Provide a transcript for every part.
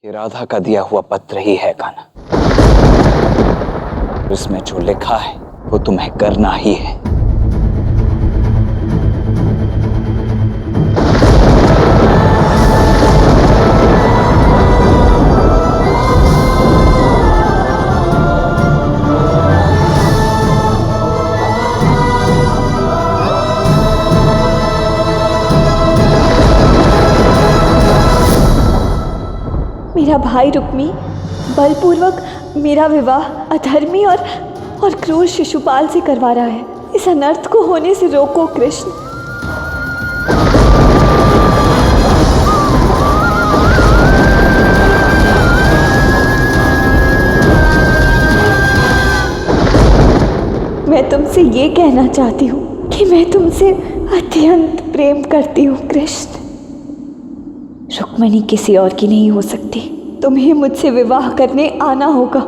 ये राधा का दिया हुआ पत्र ही है कान्हा। उसमें जो लिखा है वो तुम्हें करना ही है। मेरा भाई रुक्मी बलपूर्वक मेरा विवाह अधर्मी और क्रूर शिशुपाल से करवा रहा है। इस अनर्थ को होने से रोको कृष्ण। मैं तुमसे ये कहना चाहती हूँ कि मैं तुमसे अत्यंत प्रेम करती हूँ कृष्ण। रुक्मिणी किसी और की नहीं हो सकती। तुम्हें मुझसे विवाह करने आना होगा।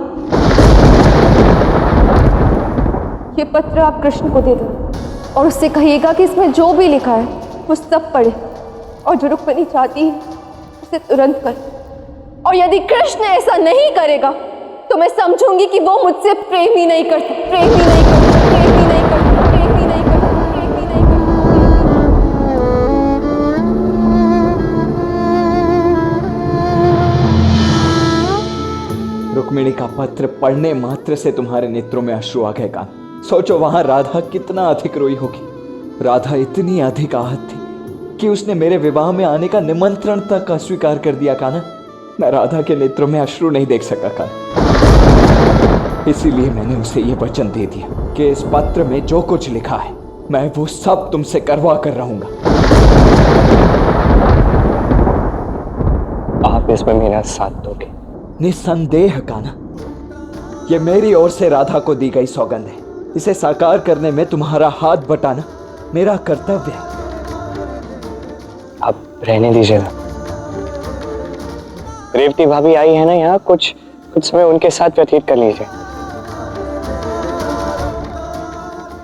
ये पत्र आप कृष्ण को दे दो और उससे कहिएगा कि इसमें जो भी लिखा है वो सब पढ़े और जो रुक्मिणी चाहती है उसे तुरंत कर। और यदि कृष्ण ऐसा नहीं करेगा तो मैं समझूंगी कि वो मुझसे प्रेम ही नहीं करता, प्रेम ही नहीं करता, प्रेम ही नहीं करता, प्रेम ही नहीं करता, प्रेम ही नहीं करता। रुक्मिणी का पत्र पढ़ने मात्र से तुम्हारे नेत्रों में अश्रु आ गए कान्हा। सोचो वहां राधा कितना अधिक रोई होगी। राधा इतनी अधिक आहत थी कि उसने मेरे विवाह में आने का निमंत्रण तक अस्वीकार कर दिया कान्हा। मैं राधा के नेत्रों में अश्रु नहीं देख सका कान्हा। इसीलिए मैंने उसे यह वचन दे दिया कि इस पत्र में जो कुछ लिखा है मैं वो सब तुमसे करवा कर रहूंगा। आप इसमें मेरा साथ दोगे? निस्संदेह कान्हा, ये मेरी ओर से राधा को दी गई सौगंध है। इसे साकार करने में तुम्हारा हाथ बटाना मेरा कर्तव्य है। आप रहने दीजिए ना। रेवती भाभी आई है ना यहाँ, कुछ समय उनके साथ व्यतीत कर लीजिए।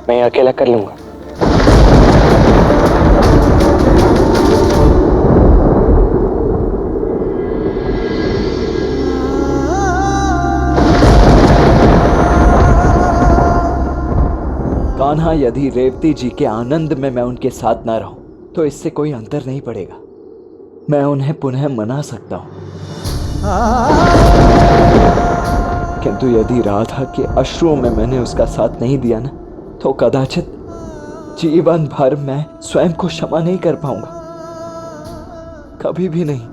मैं ये अकेला कर लूंगा। कान्हा, यदि रेवती जी के आनंद में मैं उनके साथ ना रहूं तो इससे कोई अंतर नहीं पड़ेगा। मैं उन्हें पुनः मना सकता हूं, किंतु यदि राधा के अश्रुओं में मैंने उसका साथ नहीं दिया ना तो कदाचित जीवन भर मैं स्वयं को क्षमा नहीं कर पाऊंगा, कभी भी नहीं।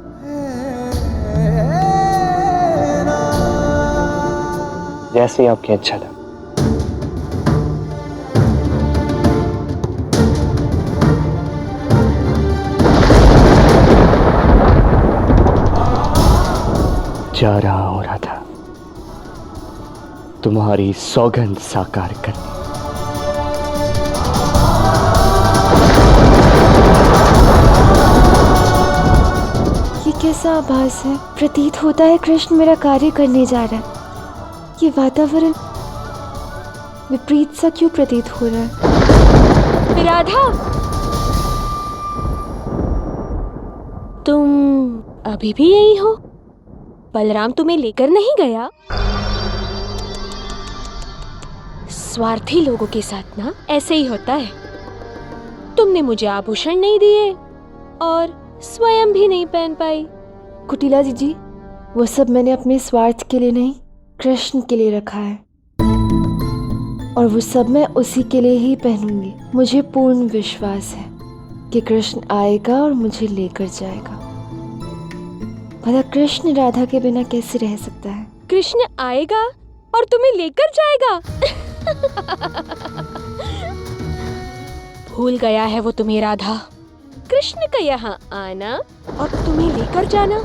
जैसी आपकी इच्छा था। जा रहा हूं राधा, तुम्हारी सौगंध साकार करने। ये कैसा आभास है? प्रतीत होता है कृष्ण मेरा कार्य करने जा रहा है। ये वातावरण विपरीत सा क्यों प्रतीत हो रहा है? राधा, तुम अभी भी यही हो? बलराम तुम्हें लेकर नहीं गया? स्वार्थी लोगों के साथ ना ऐसे ही होता है। तुमने मुझे आभूषण नहीं दिए और स्वयं भी नहीं पहन पाई। कुटिला जी, वो सब मैंने अपने स्वार्थ के लिए नहीं, कृष्ण के लिए रखा है। और वो सब मैं उसी के लिए ही पहनूंगी। मुझे पूर्ण विश्वास है कि कृष्ण आएगा और मुझे लेकर जाएगा। भला कृष्ण राधा के बिना कैसे रह सकता है? कृष्ण आएगा और तुम्हें लेकर जाएगा? भूल गया है वो तुम्हें राधा। कृष्ण का यहाँ आना और तुम्हें लेकर जाना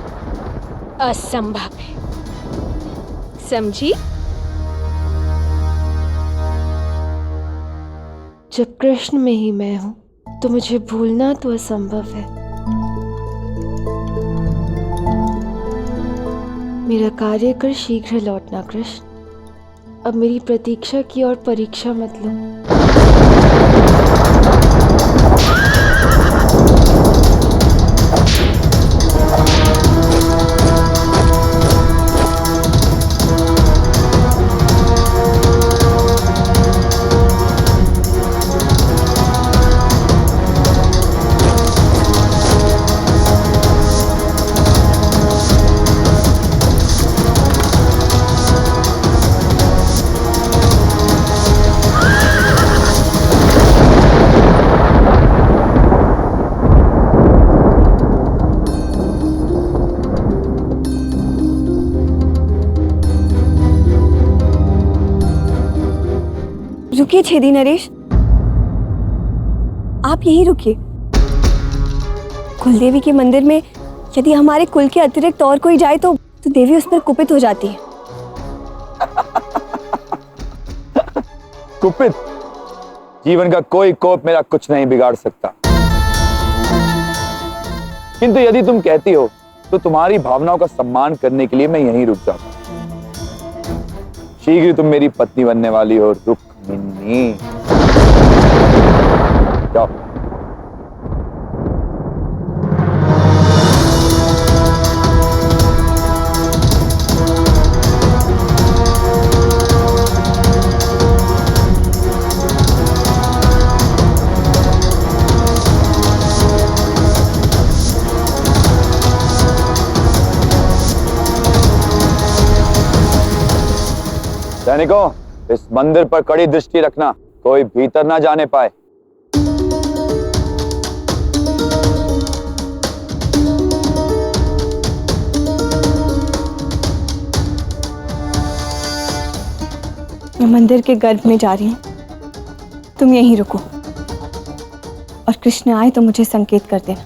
असंभव है, समझी? जब कृष्ण में ही मैं हूँ तो मुझे भूलना तो असंभव है। मेरा कार्य कर शीघ्र लौटना कृष्ण। अब मेरी प्रतीक्षा की और परीक्षा मत लो। रुकिए छेदी नरेश, आप यहीं रुकिए। कुलदेवी के मंदिर में यदि हमारे कुल के अतिरिक्त और कोई जाए तो देवी उस पर कुपित हो जाती है। कुपित? जीवन का कोई कोप मेरा कुछ नहीं बिगाड़ सकता, किंतु यदि तुम कहती हो तो तुम्हारी भावनाओं का सम्मान करने के लिए मैं यहीं रुक जाता हूं। शीघ्र तुम मेरी पत्नी बनने वाली हो रुक्मिणी। जाओ। सैनिकों, इस मंदिर पर कड़ी दृष्टि रखना, कोई भीतर ना जाने पाए। मैं मंदिर के गर्भ में जा रही हूँ, तुम यहीं रुको और कृष्ण आए तो मुझे संकेत कर देना,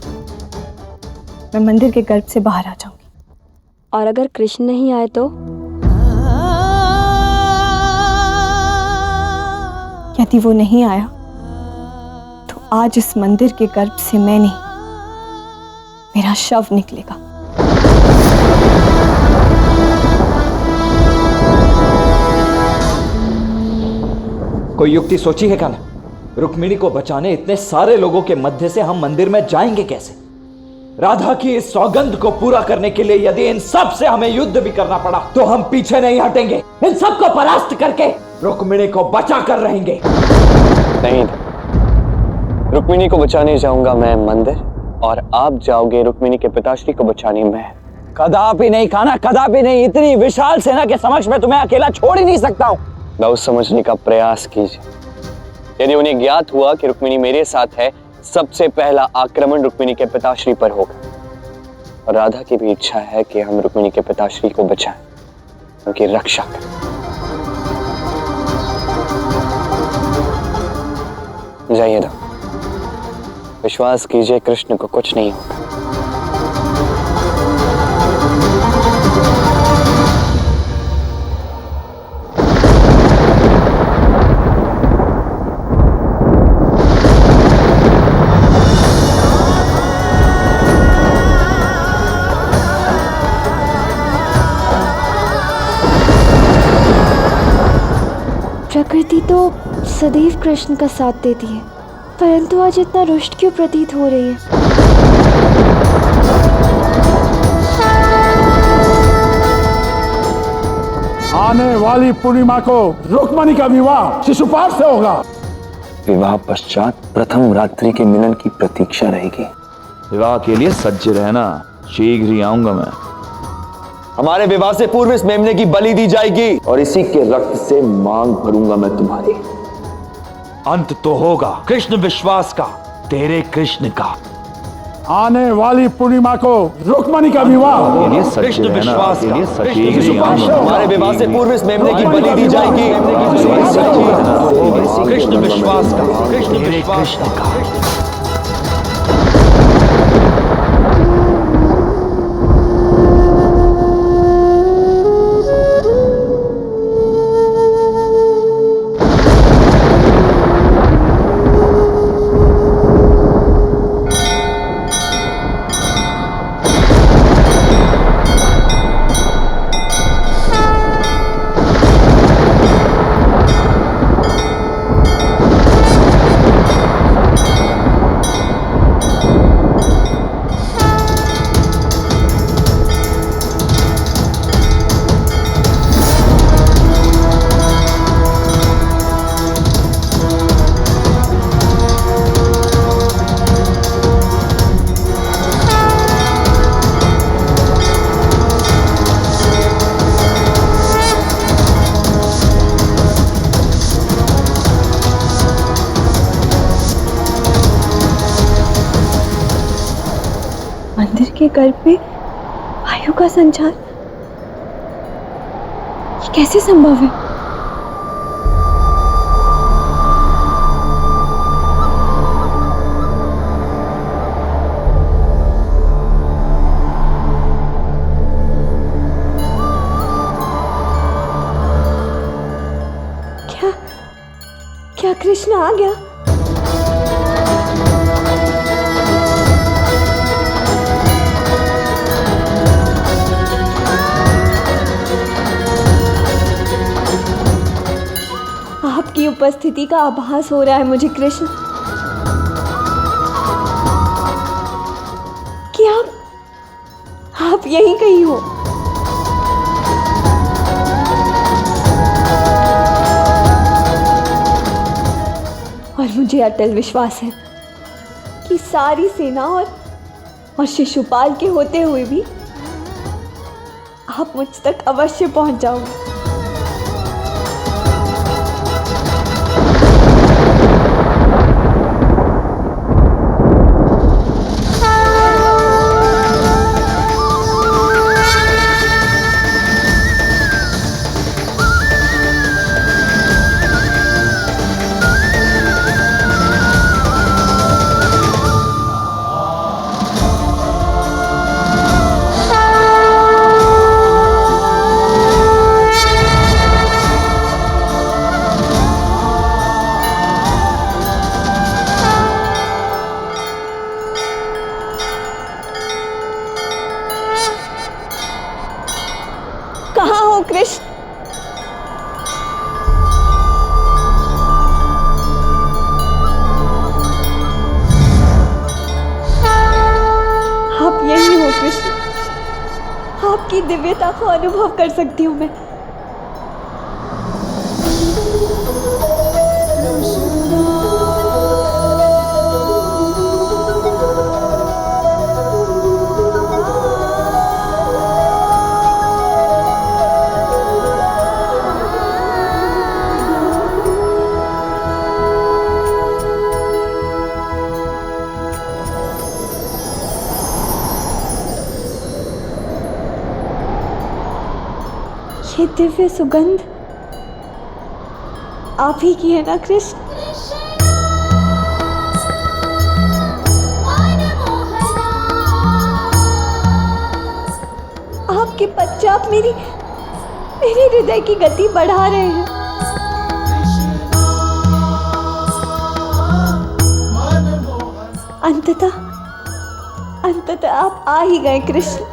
मैं मंदिर के गर्भ से बाहर आ जाऊंगी। और अगर कृष्ण नहीं आए तो? यदि वो नहीं आया तो आज इस मंदिर के गर्भ से मैं नहीं, मेरा शव निकलेगा। कोई युक्ति सोची है क्या? रुक्मिणी को बचाने इतने सारे लोगों के मध्य से हम मंदिर में जाएंगे कैसे? राधा की इस सौगंध को पूरा करने के लिए यदि इन सब से हमें युद्ध भी करना पड़ा तो हम पीछे नहीं हटेंगे। इन सबको परास्त करके रुक्मिणी को बचा कर रहेंगे। नहीं, रुक्मिणी को बचाने जाऊंगा मैं मंदिर, और आप जाओगे रुक्मिणी के पिताश्री को बचाने मैं। कदापि नहीं खाना, कदापि नहीं। इतनी विशाल सेना के समक्ष मैं तुम्हें अकेला छोड़ ही नहीं सकता हूँ। बहुत समझने का प्रयास कीजिए। यदि उन्हें ज्ञात हुआ कि रुक्मिणी मेरे साथ है, सबसे पहला आक्रमण रुक्मिणी के पिताश्री पर होगा। और राधा की भी इच्छा है कि हम रुक्मिणी के पिताश्री को बचाएं, उनकी रक्षा करें। जाइए दो, विश्वास कीजिए कृष्ण को कुछ नहीं होगा। प्रकृति तो सदैव कृष्ण का साथ देती है, परंतु आज इतना रुष्ट क्यों प्रतीत हो रही है? आने वाली पूर्णिमा को रुक्मिणी का विवाह शिशुपाल से होगा। विवाह पश्चात प्रथम रात्रि के मिलन की प्रतीक्षा रहेगी। विवाह के लिए सज्ज रहना, शीघ्र ही आऊंगा मैं। हमारे विवाह से पूर्व इस मेमने की बलि दी जाएगी और इसी के रक्त से मांग भरूंगा मैं तुम्हारी। अंत तो होगा कृष्ण विश्वास का, तेरे कृष्ण का। आने वाली पूर्णिमा को रुक्मिणी का विवाह कृष्ण विश्वास का, हमारे विवाह से पूर्व इस मेमने की बलि दी जाएगी। कृष्ण विश्वास का, कृष्ण विश्वास का। मंदिर के गर्भ में वायु का संचार, ये कैसे संभव है? कृष्ण आ गया। आपकी उपस्थिति का आभास हो रहा है मुझे कृष्ण, कि आप यहीं कहीं हो। और मुझे अटल विश्वास है कि सारी सेना और शिशुपाल के होते हुए भी आप मुझ तक अवश्य पहुंच जाओगे। कहाँ हो कृष्ण? आप यही हो कृष्ण, आपकी दिव्यता को अनुभव कर सकती हूँ मैं। ये दिव्य सुगंध आप ही की है ना कृष्ण? आपके पश्चात मेरी हृदय की गति बढ़ा रहे हैं। अंततः आप आ ही गए कृष्ण।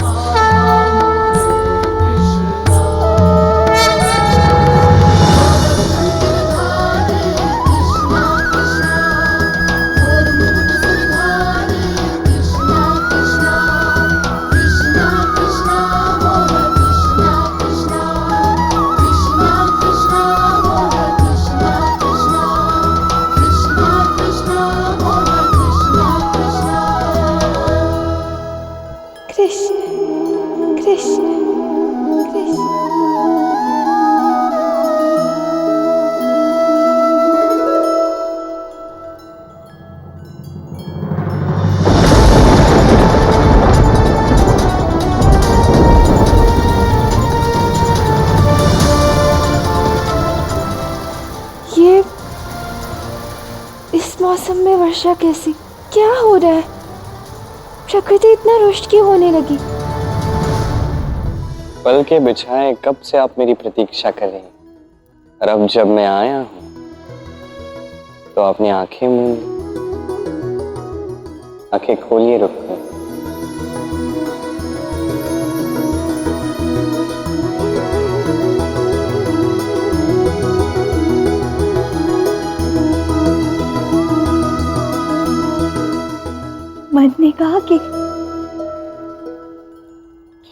कृष्ण कृष्ण कृष्ण। ये इस मौसम में वर्षा कैसी? क्या हो रहा है? प्रकृति इतना रुष्ट क्यों होने लगी? पल के बिछाए कब से आप मेरी प्रतीक्षा कर रही हैं, और अब जब मैं आया हूं तो आपने आंखें मूंद ली। आंखें खोलिए रुक्मिणी। मन ने कहा कि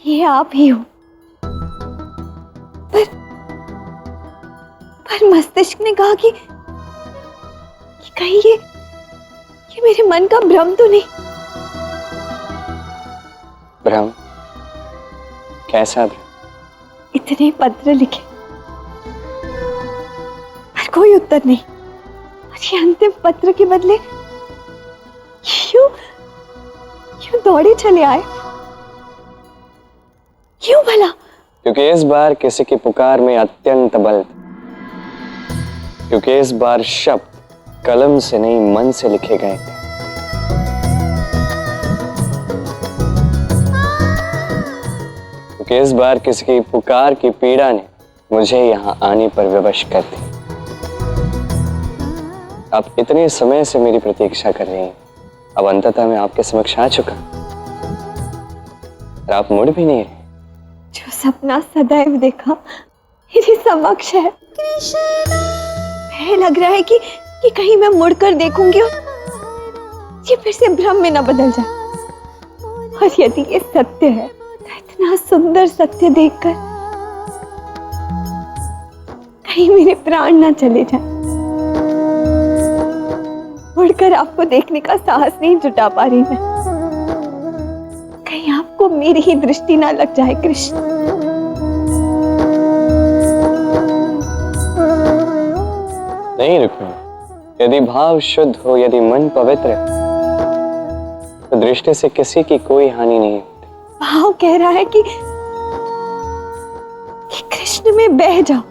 ये आप ही हो, पर मस्तिष्क ने कहा कि कहीं ये मेरे मन का भ्रम तो नहीं। भ्रम? कैसा भ्रम? इतने पत्र लिखे पर कोई उत्तर नहीं, और ये अंतिम पत्र के बदले यूं दौड़े चले आए। क्यों भला? क्योंकि इस बार किसी की पुकार में अत्यंत बल था। क्योंकि इस बार शब्द कलम से नहीं मन से लिखे गए थे। क्योंकि इस बार किसी की पुकार की पीड़ा ने मुझे यहाँ आने पर विवश कर दी। आप इतने समय से मेरी प्रतीक्षा कर रही हैं, अब अंततः मैं आपके समक्ष आ चुका और आप मुड़ भी नहीं रहे। जो सपना सदैव देखा मेरे समक्ष है। लग रहा है कि कहीं मैं मुड़कर देखूंगी और ये फिर से भ्रम में न बदल जाए। और यदि ये सत्य है तो इतना सुंदर सत्य देखकर कहीं मेरे प्राण ना चले जाए। मुड़कर आपको देखने का साहस नहीं जुटा पा रही मैं। कहीं आपको मेरी ही दृष्टि ना लग जाए कृष्ण। नहीं रुक्मिणी, यदि भाव शुद्ध हो, यदि मन पवित्र तो दृष्टि से किसी की कोई हानि नहीं होती। भाव कह रहा है कि कृष्ण में बह जाओ,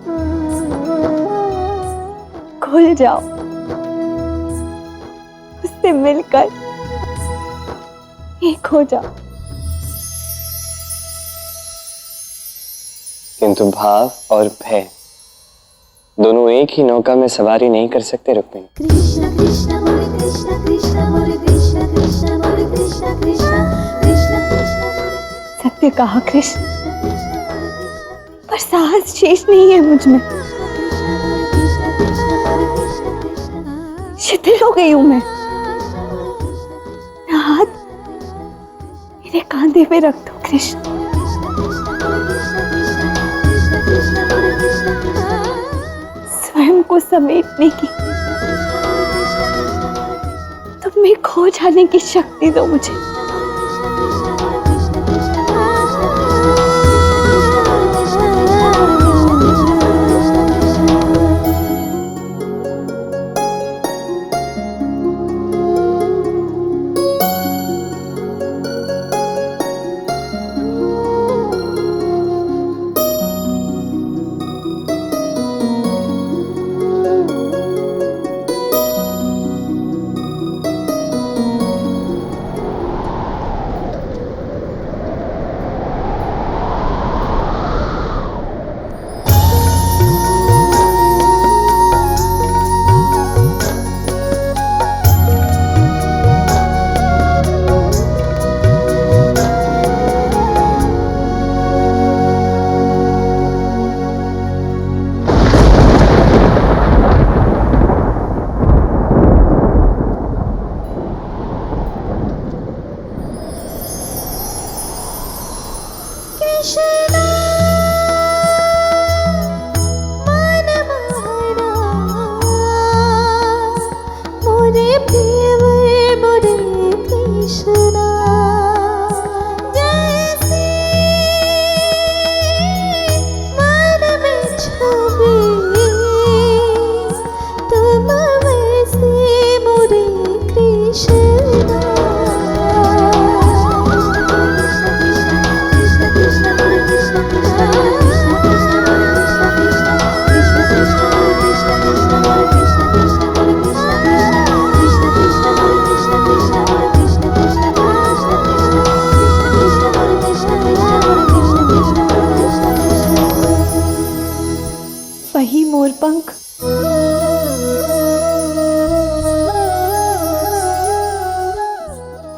खुल जाओ, उससे मिलकर एक हो जाओ। किंतु भाव और भय दोनों एक ही नौका में सवारी नहीं कर सकते रुक्मिणी। कृष्ण कृष्ण मुरे कृष्ण कृष्ण मुरे कृष्ण कृष्ण मुरे कृष्ण कृष्ण कृष्ण कृष्ण। सत्य कहा कृष्ण, पर साहस शेष नहीं है मुझ में। शिथिल हो गई हूं मैं। हाथ मेरे कांधे पे रख दो कृष्ण। स्वयं को समेटने की, तुम में खो जाने की शक्ति दो मुझे। वही मोरपंख,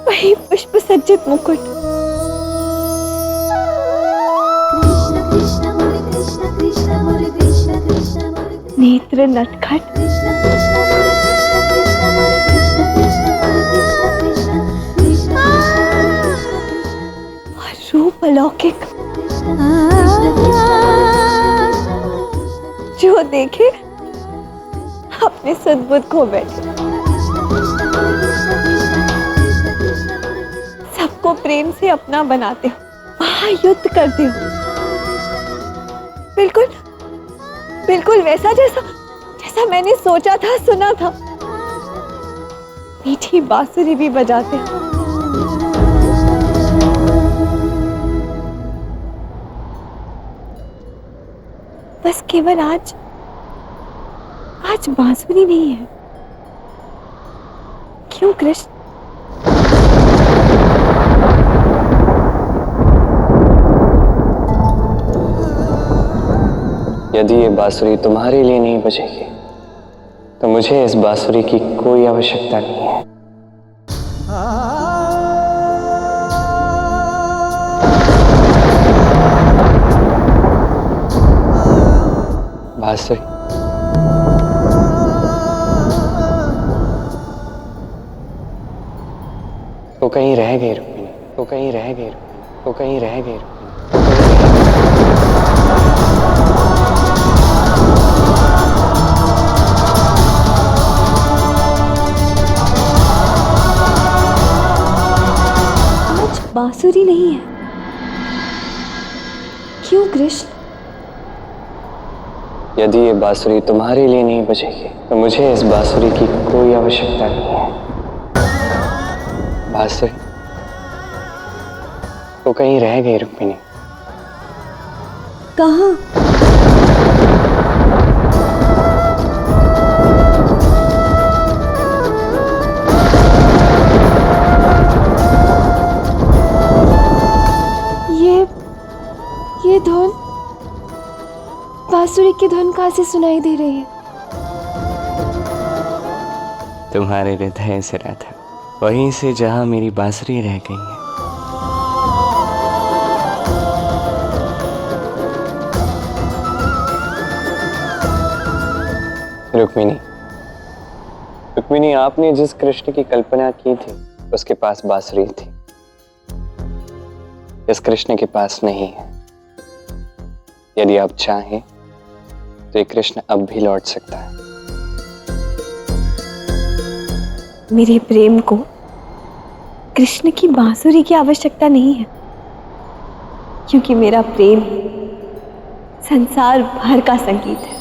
वही पुष्प सज्जित मुकुट, कृष्ण कृष्ण मुरे कृष्ण कृष्ण मुरे कृष्ण कृष्ण मुरे नेत्र नटखट, कृष्ण कृष्ण मुरे कृष्ण कृष्ण मुरे कृष्ण कृष्ण मुरे कृष्ण कृष्ण कृष्ण और रूप अलौकिक, जो देखे अपने सद्बुद्ध खो बैठे। सबको प्रेम से अपना बनाते हो, महायुद्ध करते हो, बिल्कुल बिल्कुल वैसा जैसा मैंने सोचा था, सुना था। मीठी बांसुरी भी बजाते हो। बस केवल आज बांसुरी नहीं है। क्यों कृष्ण? यदि ये बांसुरी तुम्हारे लिए नहीं बजेगी तो मुझे इस बांसुरी की कोई आवश्यकता नहीं है। बांसुरी, तो कहीं रह गई रुक्मिणी, तो कहीं रह गई रुक्मिणी, तो कहीं रह गई रुक्मिणी। आज बांसुरी नहीं है। क्यों कृष्ण? यदि ये बांसुरी तुम्हारे लिए नहीं बजेगी तो मुझे इस बांसुरी की कोई आवश्यकता नहीं है। बांसुरी, तो कहीं रह गई रुक्मिणी। कहाँ? ये धुन, बांसुरी की धुन कहाँ से सुनाई दे रही है? तुम्हारे हृदय से राधा, वहीं से जहां मेरी बांसुरी रह गई है। रुक्मिणी, रुक्मिणी, आपने जिस कृष्ण की कल्पना की थी उसके पास बांसुरी थी, इस कृष्ण के पास नहीं है। यदि आप चाहें तो ये कृष्ण अब भी लौट सकता है। मेरे प्रेम को कृष्ण की बांसुरी की आवश्यकता नहीं है, क्योंकि मेरा प्रेम संसार भर का संगीत है।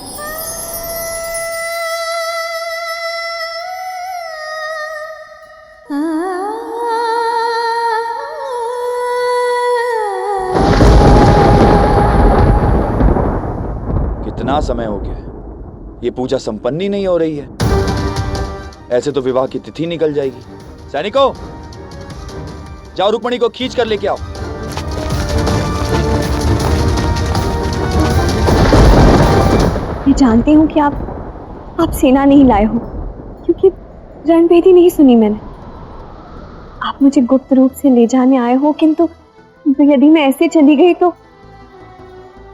कितना समय हो गया है, ये पूजा संपन्न ही नहीं हो रही है। ऐसे तो विवाह की तिथि निकल जाएगी। सैनिकों, जाओ रुक्मिणी को खींच कर लेके आओ। मैं जानती हूँ कि आप सेना नहीं लाए हो, क्योंकि रणभेदी नहीं सुनी मैंने। आप मुझे गुप्त रूप से ले जाने आए हो, किंतु यदि मैं ऐसे चली गई तो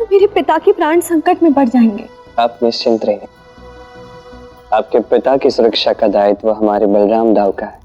मेरे पिता के प्राण संकट में बढ़ जाएंगे। आप निश्चिंत रहिए, आपके पिता की सुरक्षा का दायित्व हमारे बलराम दाव का है।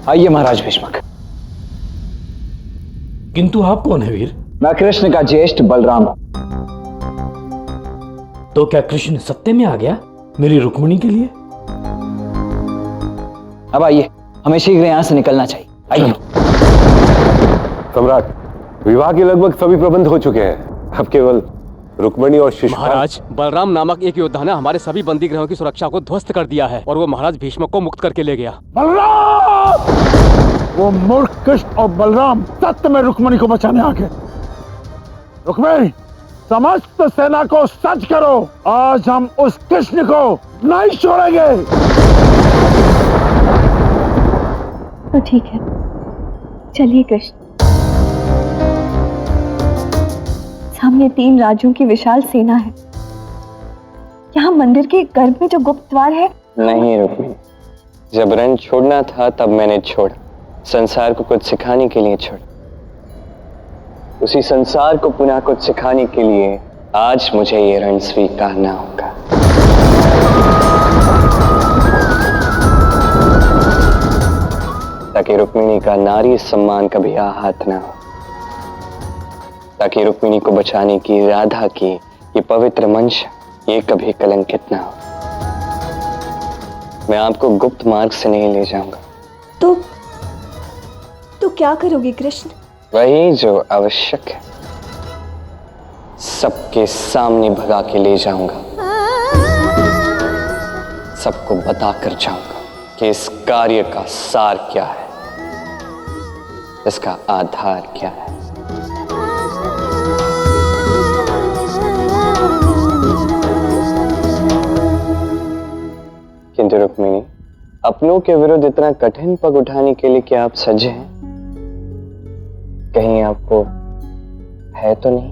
आइए महाराज भीष्मक। किंतु आप कौन है वीर? मैं कृष्ण का ज्येष्ठ बलराम हूं। तो क्या कृष्ण सत्य में आ गया मेरी रुक्मिणी के लिए? अब आइए, हमें शीघ्र यहां से निकलना चाहिए। आइए। सम्राट, विवाह के लगभग सभी प्रबंध हो चुके हैं। अब केवल रुक्मिणी और शिशुपाल। महाराज, बलराम नामक एक योद्धा ने हमारे सभी बंदी गृहों की सुरक्षा को ध्वस्त कर दिया है और वो महाराज भीष्मक को मुक्त करके ले गया। बलराम! वो मूर्ख कृष्ण और बलराम सत्य में रुक्मिणी को बचाने आ गए। रुक्मिणी, समस्त सेना को सच करो, आज हम उस कृष्ण को नहीं छोड़ेंगे। तो ठीक है, चलिए कृष्ण। सामने 3 राज्यों की विशाल सेना है। यहाँ मंदिर के गर्भ में जो गुप्त द्वार है। नहीं रुक्मिणी, जब रण छोड़ना था तब मैंने छोड़ा, संसार को कुछ सिखाने के लिए छोड़ा। उसी संसार को पुनः कुछ सिखाने के लिए आज मुझे ये रण स्वीकारना होगा। ताकि रुक्मिणी का नारी सम्मान कभी आहत ना हो, ताकि रुक्मिणी को बचाने की राधा की ये पवित्र मंच ये कभी कलंकित ना हो। मैं आपको गुप्त मार्ग से नहीं ले जाऊंगा। क्या करोगे कृष्ण? वही जो आवश्यक है, सबके सामने भगा के ले जाऊंगा, सबको बताकर जाऊंगा कि इस कार्य का सार क्या है, इसका आधार क्या है। किंतु रुक्मिणी, अपनों के विरुद्ध इतना कठिन पग उठाने के लिए क्या आप सज्ज हैं? कहीं आपको है तो नहीं?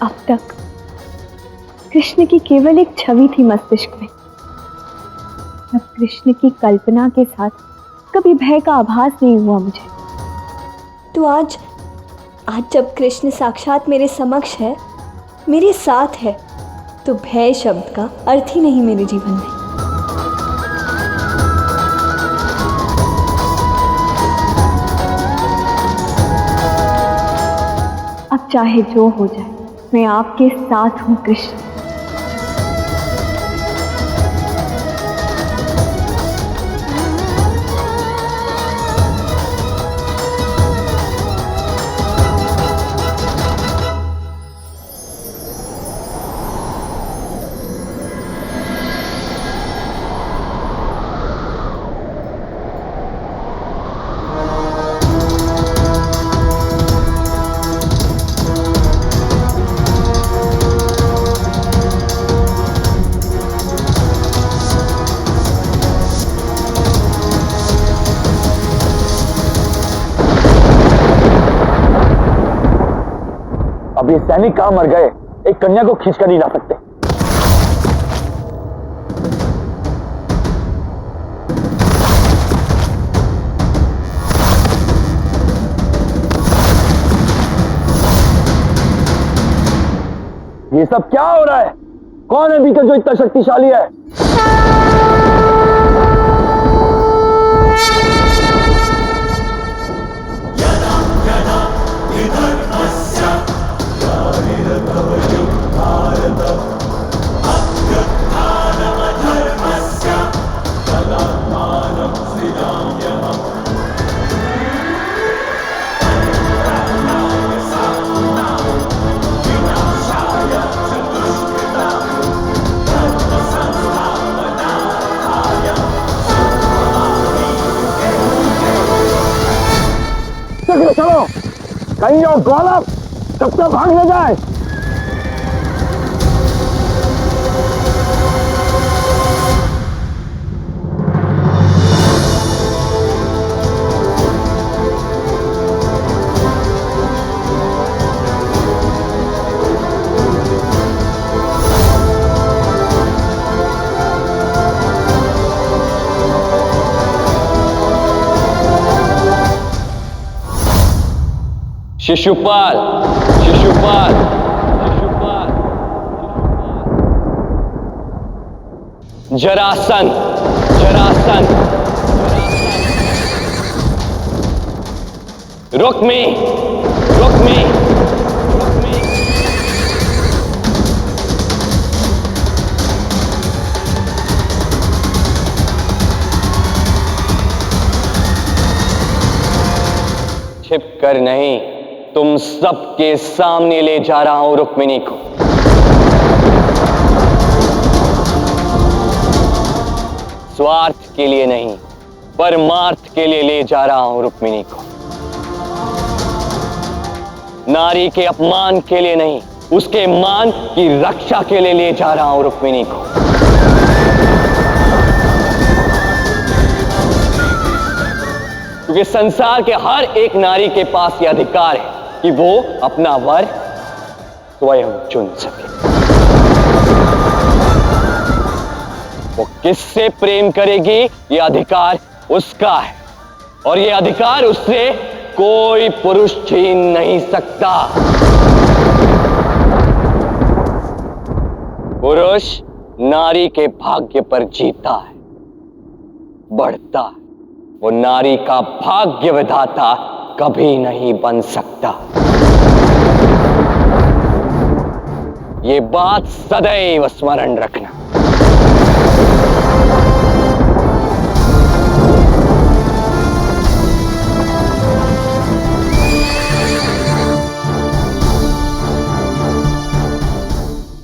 अब तक कृष्ण की केवल एक छवि थी मस्तिष्क में। अब कृष्ण की कल्पना के साथ कभी भय का आभास नहीं हुआ मुझे। तो आज जब कृष्ण साक्षात मेरे समक्ष है, मेरे साथ है, तो भय शब्द का अर्थ ही नहीं मेरे जीवन में। अब चाहे जो हो जाए, मैं आपके साथ हूँ कृष्ण। अब ये सैनिक कहां मर गए, एक कन्या को खींच कर नहीं ला सकते। ये सब क्या हो रहा है? कौन है भीतर जो इतना शक्तिशाली है? चलो कहीं और ग्वाला कब तक भाग न जाए। शिशुपाल, शिशुपाल, शिशुपाल, जरासंध, जरासंध, रुक्मी, रुक्मी, रुक्मी। छिप कर नहीं, तुम सबके सामने ले जा रहा हूं रुक्मिणी को। स्वार्थ के लिए नहीं, परमार्थ के लिए ले जा रहा हूं रुक्मिणी को। नारी के अपमान के लिए नहीं, उसके मान की रक्षा के लिए ले जा रहा हूं रुक्मिणी को। क्योंकि संसार के हर एक नारी के पास यह अधिकार है कि वो अपना वर स्वयं चुन सके। वो किससे प्रेम करेगी, यह अधिकार उसका है, और यह अधिकार उससे कोई पुरुष छीन नहीं सकता। पुरुष नारी के भाग्य पर जीता है, बढ़ता है। वो नारी का भाग्य विधाता कभी नहीं बन सकता। ये बात सदैव स्मरण रखना।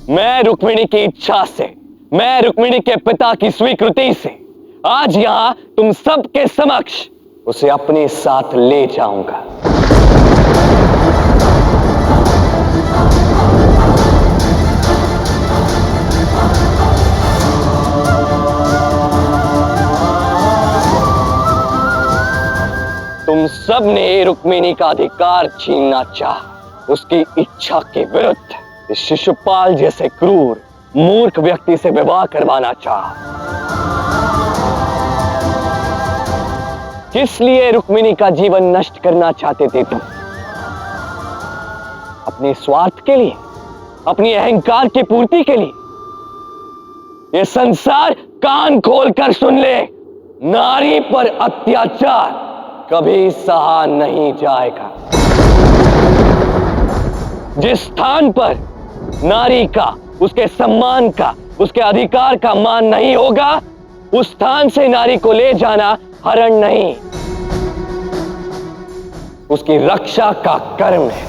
मैं रुक्मिणी की इच्छा से, मैं रुक्मिणी के पिता की स्वीकृति से आज यहां तुम सबके समक्ष उसे अपने साथ ले जाऊंगा। तुम सब ने रुक्मिणी का अधिकार छीनना चाहा, उसकी इच्छा के विरुद्ध इस शिशुपाल जैसे क्रूर मूर्ख व्यक्ति से विवाह करवाना चाहा। किस लिए रुक्मिणी का जीवन नष्ट करना चाहते थे तुम? अपने स्वार्थ के लिए, अपनी अहंकार की पूर्ति के लिए? ये संसार कान खोलकर सुन ले, नारी पर अत्याचार कभी सहा नहीं जाएगा। जिस स्थान पर नारी का, उसके सम्मान का, उसके अधिकार का मान नहीं होगा, उस स्थान से नारी को ले जाना हरण नहीं, उसकी रक्षा का कर्म है,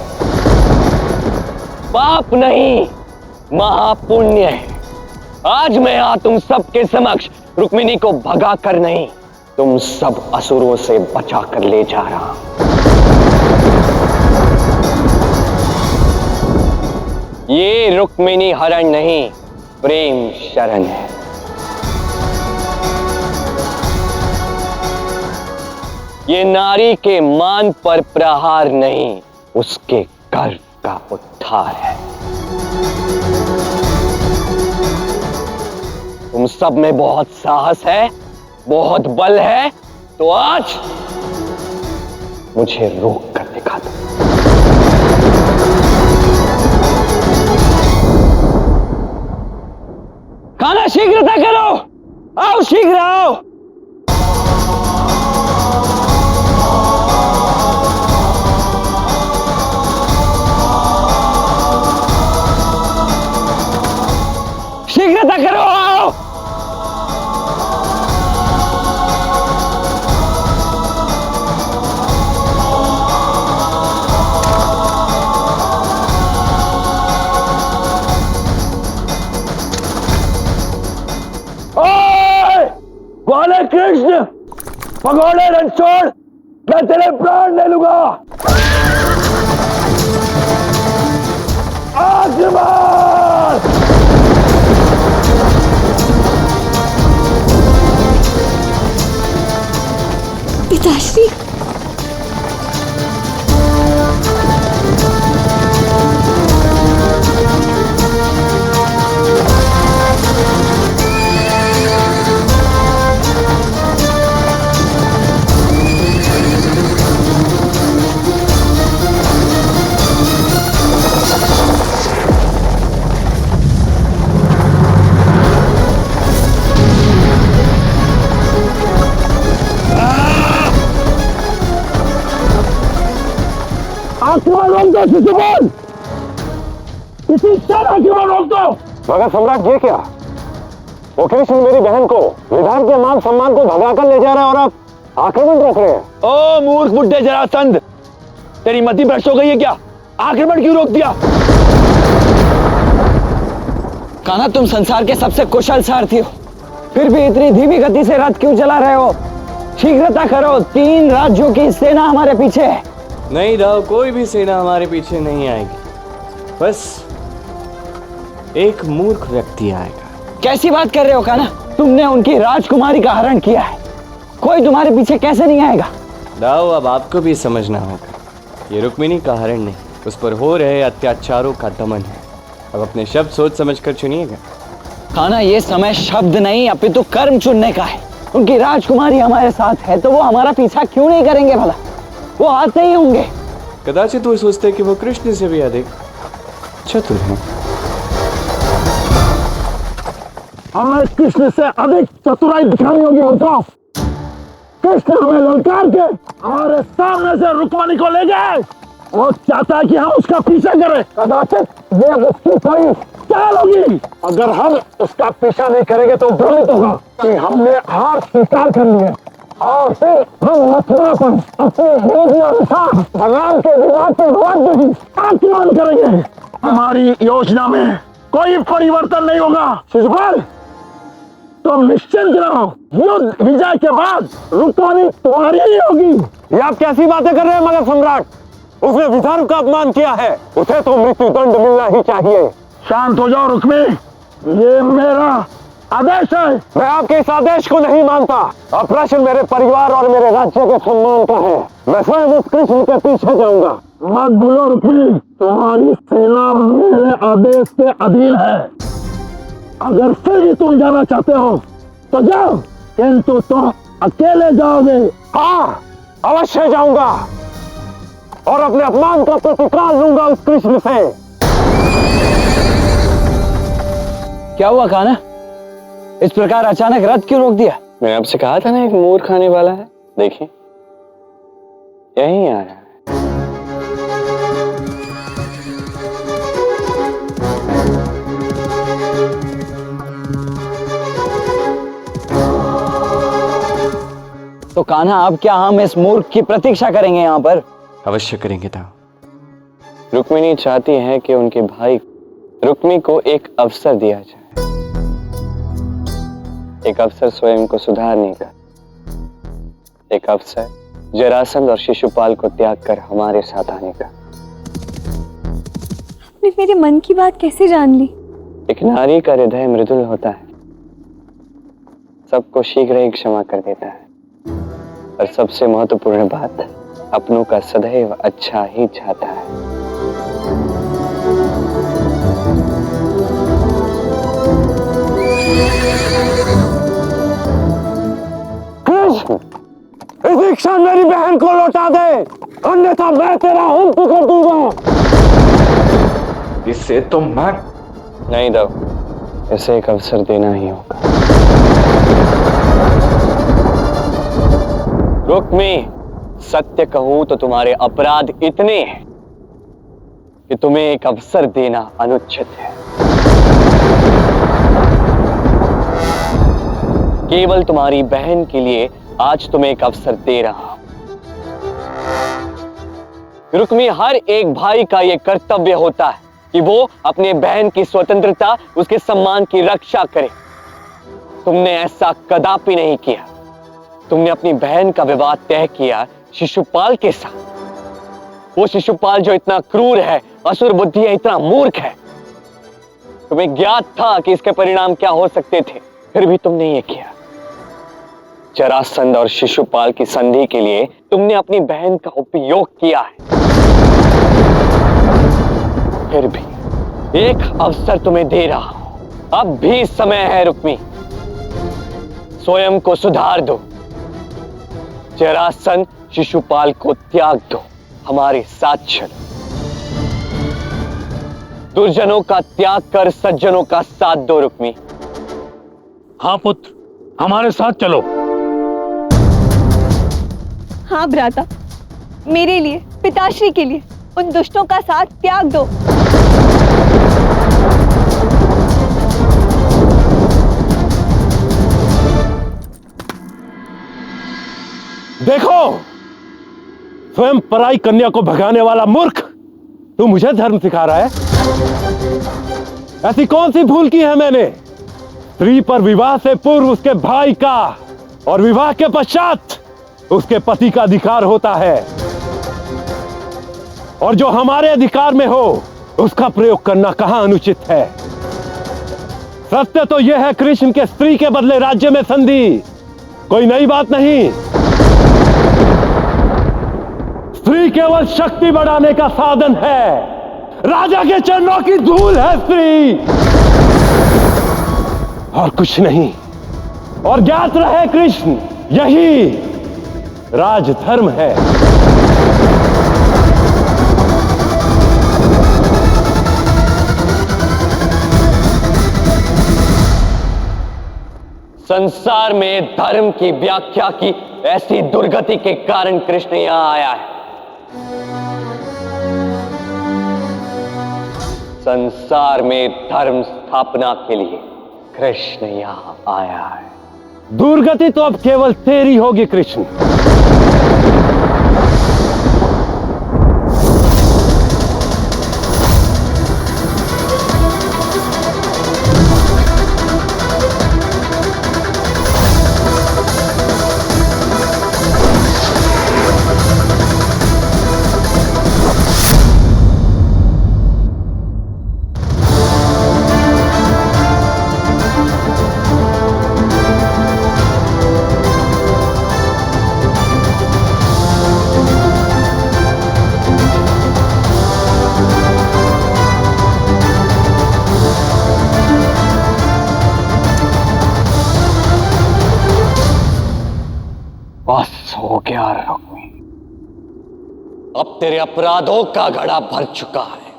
पाप नहीं, महापुण्य है। आज मैं यहां तुम सबके समक्ष रुक्मिणी को भगा कर नहीं, तुम सब असुरों से बचा कर ले जा रहा हूं। ये रुक्मिणी हरण नहीं, प्रेम शरण है। ये नारी के मान पर प्रहार नहीं, उसके गर्व का उद्धार है। तुम सब में बहुत साहस है, बहुत बल है, तो आज मुझे रोक कर दिखा दो। खाना शीघ्रता करो, आओ शीघ्र आओ। शीघ्रता करो, आओ। ग्वाले कृष्ण, भगोड़े रणछोड़, मैं तेरे प्राण ले लूंगा। आक्रमण! पिताश्री, आक्रमण रोक दो शिशुपाल, किसी क्षण आक्रमण रोक दो। मगर सम्राट ये क्या? वो कृष्ण मेरी बहन को, विधान के मान सम्मान को भगाकर ले जा रहे हैं और आप आक्रमण रोक रहे हैं। ओ मूर्ख बुड्ढे जरासंध, तेरी मति भ्रष्ट हो गई है क्या? आक्रमण क्यों रोक दिया? कान्हा, तुम संसार के सबसे कुशल सारथी हो, फिर भी इतनी धीमी गति से रथ क्यों चला रहे हो? शीघ्रता करो, 3 राज्यों की सेना हमारे पीछे है। नहीं राव, कोई भी सेना हमारे पीछे नहीं आएगी, बस एक मूर्ख व्यक्ति आएगा। कैसी बात कर रहे हो कान्हा? तुमने उनकी राजकुमारी का हरण किया है, कोई तुम्हारे पीछे कैसे नहीं आएगा? राव, अब आपको भी समझना होगा, ये रुक्मिणी का हरण नहीं, उस पर हो रहे अत्याचारों का दमन है। अब अपने शब्द सोच समझ कर चुनिएगा। कान्हा, ये समय शब्द नहीं अपितु कर्म चुनने का है। उनकी राजकुमारी हमारे साथ है तो वो हमारा पीछा क्यों नहीं करेंगे भला? वो आते ही होंगे। कदाचित वो सोचते कि वो कृष्ण से भी अधिक चतुर हैं। हमें कृष्ण से अधिक चतुराई दिखानी होगी। बताओ, कृष्ण हमें ललकार के हमारे सामने से रुक्मणी को ले गए। वो चाहता है कि हम उसका पीछा करें। कदाचित ये उसकी कोई चाल होगी। अगर हम उसका पीछा नहीं करेंगे तो भ्रमित होगा कि हमने हार स्वीकार कर लिया और फिर हम मथुरा पर अपने योजना अनुसार भगवान के विवाह के राज्य की आक्रमण करेंगे। हमारी योजना में कोई परिवर्तन नहीं होगा। शिशुपाल, तुम निश्चिंत रहो, युद्ध विजय के बाद रुक्मणी तुम्हारी ही होगी। ये आप कैसी बातें कर रहे हैं मगध सम्राट? उसने विधर्म का अपमान किया है, उसे तो मृत्यु दंड मिलना ही चाहिए। शांत हो जाओ रुक्मी, ये मेरा आदेश है। मैं आपके इस आदेश को नहीं मानता। अब प्रश्न मेरे परिवार और मेरे राज्य के सम्मान का है। मैं स्वयं उस कृष्ण के पीछे जाऊंगा। मत भूलो रुक्मी, तुम्हारी सेना मेरे आदेश के अधीन है। अगर फिर भी तुम जाना चाहते हो तो जाओ, किंतु तुम अकेले जाओगे। हाँ, अवश्य जाऊंगा और अपने अपमान का प्रतिकार लूंगा उस कृष्ण से। क्या हुआ कान्हा? इस प्रकार अचानक रथ क्यों रोक दिया? मैंने आपसे कहा था ना एक मोर खाने वाला है, देखिए यहीं आ रहा है। तो कान्हा, अब क्या हम इस मूर्ख की प्रतीक्षा करेंगे यहाँ पर? अवश्य करेंगे था। रुक्मिणी चाहती है कि उनके भाई रुक्मी को एक अवसर दिया जाए, एक अवसर स्वयं को सुधारने का, एक अवसर जरासंध और शिशुपाल को त्याग कर हमारे साथ आने का। आपने मेरे मन की बात कैसे जान ली? एक नारी का हृदय मृदुल होता है, सबको शीघ्र ही क्षमा कर देता है, और सबसे महत्वपूर्ण बात, अपनों का सदैव अच्छा ही चाहता है। कृष्ण, इस क्षण मेरी बहन को लौटा दे, अन्यथा मैं तेरा अंत कर दूंगा। इससे तो मैं नहीं दो, इसे एक अवसर देना ही होगा। रुक्मी, सत्य कहूं तो तुम्हारे अपराध इतने हैं कि तुम्हें एक अवसर देना अनुचित है। केवल तुम्हारी बहन के लिए आज तुम्हें एक अवसर दे रहा हूं। रुक्मी, हर एक भाई का यह कर्तव्य होता है कि वो अपने बहन की स्वतंत्रता, उसके सम्मान की रक्षा करे। तुमने ऐसा कदापि नहीं किया। तुमने अपनी बहन का विवाह तय किया शिशुपाल के साथ। वो शिशुपाल जो इतना क्रूर है, असुर बुद्धि है, इतना मूर्ख है। तुम्हें ज्ञात था कि इसके परिणाम क्या हो सकते थे, फिर भी तुमने ये किया। जरासंध और शिशुपाल की संधि के लिए तुमने अपनी बहन का उपयोग किया है। फिर भी एक अवसर तुम्हें दे रहा हूं। अब भी समय है रुक्मी, स्वयं को सुधार दो। जरासंध शिशुपाल को त्याग दो, हमारे साथ चलो। दुर्जनों का त्याग कर सज्जनों का साथ दो रुक्मी। हाँ पुत्र, हमारे साथ चलो। हाँ भ्राता, मेरे लिए, पिताश्री के लिए उन दुष्टों का साथ त्याग दो। देखो, स्वयं पराई कन्या को भगाने वाला मूर्ख, तू मुझे धर्म सिखा रहा है? ऐसी कौन सी भूल की है मैंने? स्त्री पर विवाह से पूर्व उसके भाई का और विवाह के पश्चात उसके पति का अधिकार होता है, और जो हमारे अधिकार में हो उसका प्रयोग करना कहां अनुचित है। सत्य तो यह है, कृष्ण के स्त्री के बदले राज्य में संधि कोई नई बात नहीं। स्त्री केवल शक्ति बढ़ाने का साधन है, राजा के चरणों की धूल है स्त्री, और कुछ नहीं। और ज्ञात रहे कृष्ण, यही राजधर्म है। संसार में धर्म की व्याख्या की ऐसी दुर्गति के कारण कृष्ण यहां आया है। संसार में धर्म स्थापना के लिए कृष्ण यहां आया है। दुर्गति तो अब केवल तेरी होगी कृष्ण। बस हो गया रुक्मिणी, अब तेरे अपराधों का घड़ा भर चुका है।